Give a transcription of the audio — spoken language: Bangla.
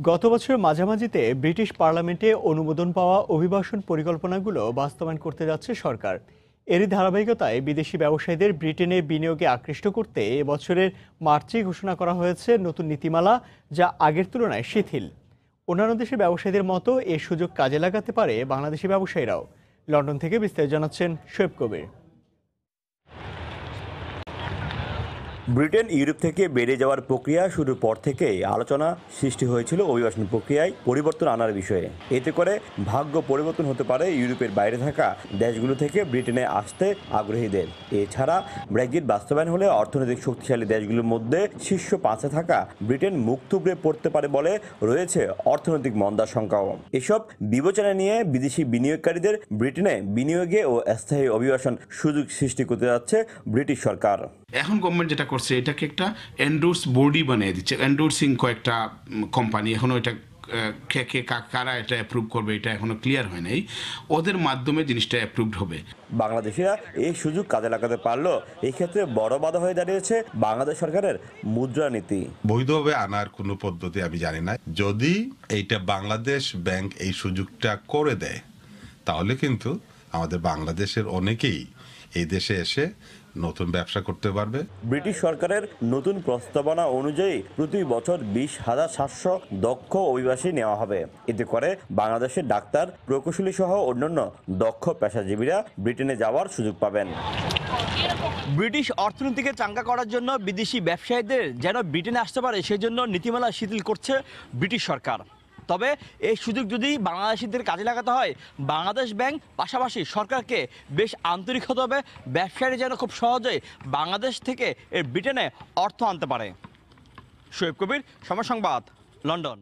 গত বছরের মাঝামাঝিতে ব্রিটিশ পার্লামেন্টে অনুমোদন পাওয়া অভিবাসন পরিকল্পনাগুলো বাস্তবায়ন করতে যাচ্ছে সরকার। এরই ধারাবাহিকতায় বিদেশি ব্যবসায়ীদের ব্রিটেনে বিনিয়োগে আকৃষ্ট করতে এবছরের মার্চেই ঘোষণা করা হয়েছে নতুন নীতিমালা, যা আগের তুলনায় শিথিল। অন্যান্য দেশের ব্যবসায়ীদের মতো এ সুযোগ কাজে লাগাতে পারে বাংলাদেশি ব্যবসায়ীরাও। লন্ডন থেকে বিস্তারিত জানাচ্ছেন শোয়েব কবির। ব্রিটেন ইউরোপ থেকে বেরিয়ে যাওয়ার প্রক্রিয়া শুরুর পর থেকেই আলোচনা সৃষ্টি হয়েছিল অভিবাসন প্রক্রিয়ায় পরিবর্তন আনার বিষয়ে। এতে করে ভাগ্য পরিবর্তন হতে পারে ইউরোপের বাইরে থাকা দেশগুলো থেকে ব্রিটেনে আসতে আগ্রহীদের। এছাড়া ব্রেক্সিট বাস্তবায়ন হলে অর্থনৈতিক শক্তিশালী দেশগুলোর মধ্যে শীর্ষ 5-এ থাকা ব্রিটেন মুখ থুবড়ে পড়তে পারে বলে রয়েছে অর্থনৈতিক মন্দার শঙ্কাও। এসব বিবেচনা নিয়ে বিদেশি বিনিয়োগকারীদের ব্রিটেনে বিনিয়োগে ও স্থায়ী অভিবাসন সুযোগ সৃষ্টি করতে যাচ্ছে ব্রিটিশ সরকার। এখন গভর্নমেন্ট যেটা করছে, এটাকে একটা এন্ডোর্স বডি বানিয়ে দিচ্ছে, এন্ডোর্সিং কয়েকটা কোম্পানি। এখনও এটা কারা এটা অ্যাপ্রুভ করবে এটা এখনো ক্লিয়ার হয় নাই। ওদের মাধ্যমে জিনিসটা অ্যাপ্রুভড হবে। বাংলাদেশিরা এই সুযোগ কাজে লাগাতে পারলেও এই ক্ষেত্রে বড় বাধা হয়ে দাঁড়িয়েছে বাংলাদেশ সরকারের মুদ্রানীতি। বৈধভাবে আনার কোনো পদ্ধতি আমি জানি না। যদি এইটা বাংলাদেশ ব্যাংক এই সুযোগটা করে দেয়, তাহলে কিন্তু আমাদের বাংলাদেশের অনেকেই এই দেশে এসে নতুন ব্যবসা করতে পারবে। ব্রিটিশ সরকারের নতুন প্রস্তাবনা অনুযায়ী প্রতি বছর 20,700 দক্ষ অভিবাসী নেওয়া হবে। এতে করে বাংলাদেশের ডাক্তার, প্রকৌশলী সহ অন্যান্য দক্ষ পেশাজীবীরা ব্রিটেনে যাওয়ার সুযোগ পাবেন। ব্রিটিশ অর্থনীতিকে চাঙ্গা করার জন্য বিদেশি ব্যবসায়ীদের যেন ব্রিটেনে আসতে পারে সেই জন্য নীতিমালা শিথিল করছে ব্রিটিশ সরকার। তবে এই সুযোগ যদি বাংলাদেশিদের কাজে লাগাতে হয়, বাংলাদেশ ব্যাংক পাশাপাশি সরকারকে বেশ আন্তরিক হতে হবে, ব্যবসায়ীরা যেন খুব সহজেই বাংলাদেশ থেকে ব্রিটেনে অর্থ আনতে পারে। শোয়েব কবির, সময় সংবাদ, লন্ডন।